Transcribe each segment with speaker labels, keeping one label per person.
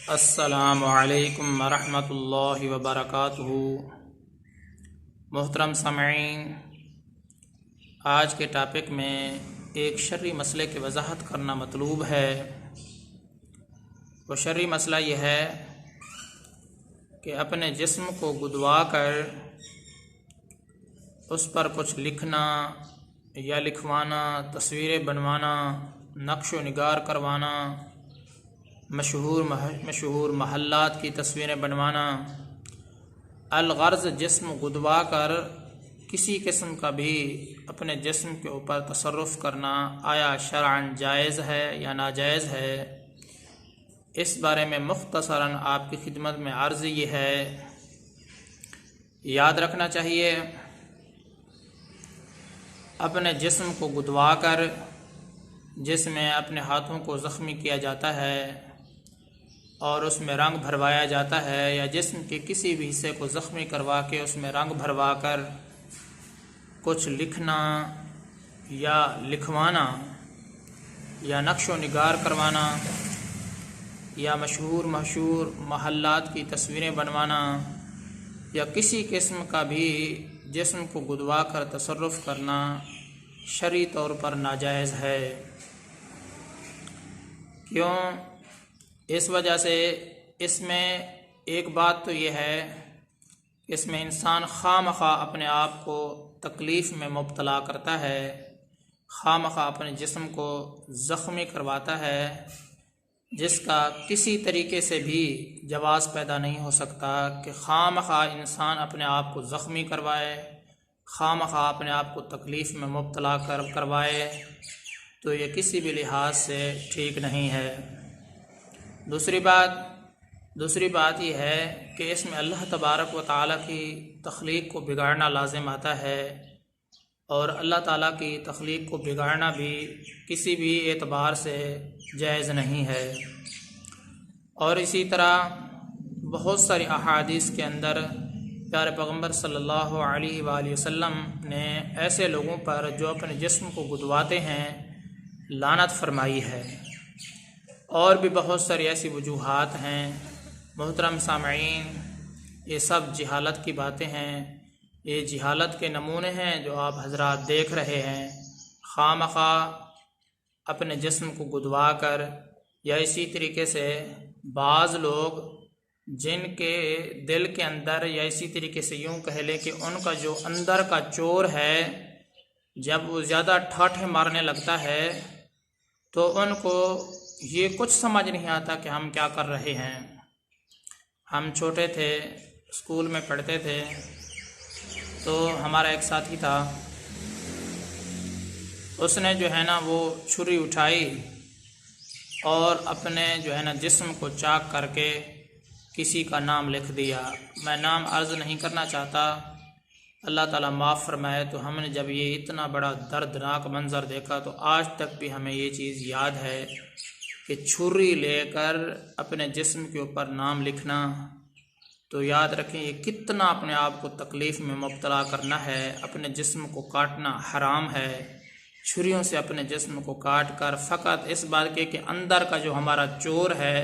Speaker 1: अस्सलामु अलैकुम वरहमतुल्लाहि वबरकातुहू। मोहतरम सामईन, आज के टॉपिक में एक शर्री मसले की वजाहत करना मतलूब है। वो शर्री मसला यह है कि अपने जिस्म को गुदवा कर उस पर कुछ लिखना या लिखवाना, तस्वीरें बनवाना, नक्श व निगार करवाना, मशहूर महल्लात की तस्वीरें बनवाना, अलगर्ज़ जिस्म गुदवा कर किसी किस्म का भी अपने जिस्म के ऊपर तसर्रुफ़ करना आया शरअन जायज़ है या नाजायज़ है। इस बारे में मुख्तसरन आपकी खिदमत में अर्ज़ ये है, याद रखना चाहिए अपने जिस्म को गुदवा कर जिसमें अपने हाथों को ज़ख्मी किया जाता है और उसमें रंग भरवाया जाता है, या जिस्म के किसी भी हिस्से को ज़ख्मी करवा के उसमें रंग भरवा कर कुछ लिखना या लिखवाना या नक्श व निगार करवाना या मशहूर महल्लात की तस्वीरें बनवाना या किसी किस्म का भी जिस्म को गुदवा कर तसर्रुफ़ करना शरई तौर पर नाजायज़ है। क्यों? इस वजह से इसमें एक बात तो यह है कि इसमें इंसान खामखा अपने आप को तकलीफ़ में मुब्तला करता है, खामखा अपने जिस्म को ज़ख्मी करवाता है, जिसका किसी तरीके से भी जवाज़ पैदा नहीं हो सकता कि खामखा इंसान अपने आप को ज़ख्मी करवाए, खामखा अपने आप को तकलीफ़ में मुब्तला करवाए, तो ये किसी भी लिहाज से ठीक नहीं है। दूसरी बात यह है कि इसमें अल्लाह तबारक व तआला की तख्लीक को बिगाड़ना लाजिम आता है, और अल्लाह ताला की तख्लीक को बिगाड़ना भी किसी भी एतबार से जायज़ नहीं है। और इसी तरह बहुत सारी अहादीस के अंदर प्यारे पैगम्बर सल्लल्लाहु अलैहि वसल्लम ने ऐसे लोगों पर जो अपने जिस्म को गुदवाते हैं लानत फरमाई है। और भी बहुत सारी ऐसी वजूहात हैं। मोहतरम सामईन, ये सब जिहालत की बातें हैं, ये जिहालत के नमूने हैं जो आप हजरात देख रहे हैं। खामखा अपने जिस्म को गुदवा कर, या इसी तरीके से बाज़ लोग जिनके दिल के अंदर, या इसी तरीके से यूँ कह लें कि उनका जो अंदर का चोर है, जब वो ज़्यादा ठाठे मारने लगता है तो उनको ये कुछ समझ नहीं आता कि हम क्या कर रहे हैं। हम छोटे थे, स्कूल में पढ़ते थे, तो हमारा एक साथी था, उसने जो है ना वो छुरी उठाई और अपने जो है ना जिस्म को चाक करके किसी का नाम लिख दिया। मैं नाम अर्ज़ नहीं करना चाहता, अल्लाह ताला माफ़ फरमाए। तो हमने जब ये इतना बड़ा दर्दनाक मंज़र देखा तो आज तक भी हमें ये चीज़ याद है कि छुरी लेकर अपने जिस्म के ऊपर नाम लिखना, तो याद रखें ये कितना अपने आप को तकलीफ़ में मुब्तला करना है। अपने जिस्म को काटना हराम है। छुरियों से अपने जिस्म को काट कर फ़कत इस बात के कि अंदर का जो हमारा चोर है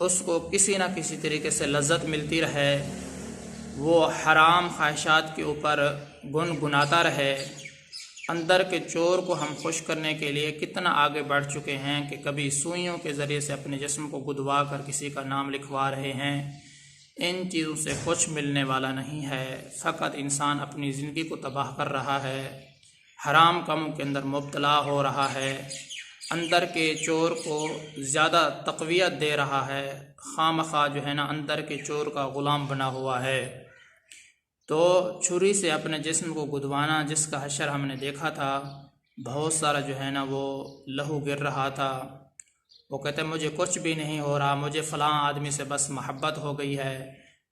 Speaker 1: उसको किसी न किसी तरीके से लज्जत मिलती रहे, वो हराम ख्वाहिशात के ऊपर गुनगुनाता रहे। अंदर के चोर को हम खुश करने के लिए कितना आगे बढ़ चुके हैं कि कभी सुइयों के ज़रिए से अपने जिस्म को गुदवा कर किसी का नाम लिखवा रहे हैं। इन चीज़ों से कुछ मिलने वाला नहीं है, फ़कत इंसान अपनी ज़िंदगी को तबाह कर रहा है, हराम कामों के अंदर मुब्तला हो रहा है, अंदर के चोर को ज़्यादा तक़वियत दे रहा है, खामखा जो है ना अंदर के चोर का ग़ुलाम बना हुआ है। तो छुरी से अपने जिस्म को गुदवाना, जिसका हशर हमने देखा था, बहुत सारा जो है ना वो लहू गिर रहा था। वो कहते मुझे कुछ भी नहीं हो रहा, मुझे फ़लाँ आदमी से बस मोहब्बत हो गई है,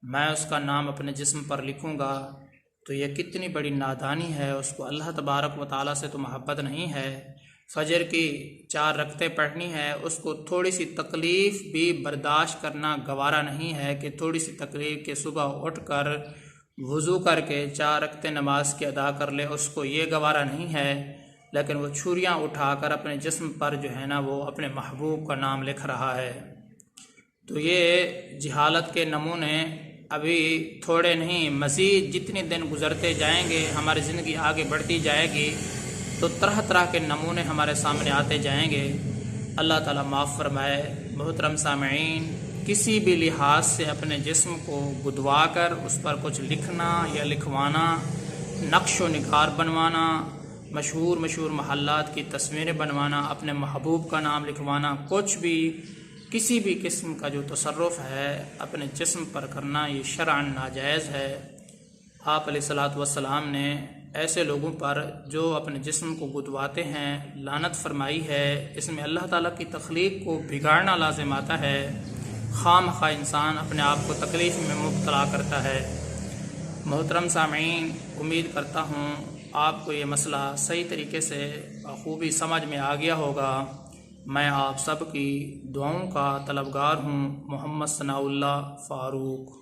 Speaker 1: मैं उसका नाम अपने जिस्म पर लिखूँगा। तो ये कितनी बड़ी नादानी है। उसको अल्लाह तबारक व तआला से तो मोहब्बत नहीं है। फ़जर की 4 रकतें पढ़नी है, उसको थोड़ी सी तकलीफ़ भी बर्दाश्त करना गवारा नहीं है कि थोड़ी सी तकलीफ़ के सुबह उठ कर वज़ू करके 4 रकतें नमाज की अदा कर ले, उसको ये गवारा नहीं है। लेकिन वो छुरियाँ उठाकर अपने जिस्म पर जो है ना वो अपने महबूब का नाम लिख रहा है। तो ये जहालत के नमूने अभी थोड़े नहीं, मज़ीद जितने दिन गुज़रते जाएंगे, हमारी ज़िंदगी आगे बढ़ती जाएगी, तो तरह तरह के नमूने हमारे सामने आते जाएंगे। अल्लाह ताला माफ़ फरमाए। मोहतरम सामईन, किसी भी लिहाज से अपने जिस्म को गुदवा कर उस पर कुछ लिखना या लिखवाना, नक्श व निगार बनवाना, मशहूर महल्लात की तस्वीरें बनवाना, अपने महबूब का नाम लिखवाना, कुछ भी किसी भी किस्म का जो तसर्रुफ़ है अपने जिस्म पर करना, ये शरअन नाजायज़ है। आप अलैहिस्सलातु वस्सलाम ने ऐसे लोगों पर जो अपने जिस्म को गुदवाते हैं लानत फरमाई है। इसमें अल्लाह ताला की तख्लीक को बिगाड़ना लाजिम आता है। खामखा इंसान अपने आप को तकलीफ़ में मुब्तला करता है। मोहतरम सामीन, उम्मीद करता हूँ आपको ये मसला सही तरीके से बखूबी समझ में आ गया होगा। मैं आप सब की दुआओं का तलबगार हूँ। मोहम्मद सनाउल्लाह फ़ारूक।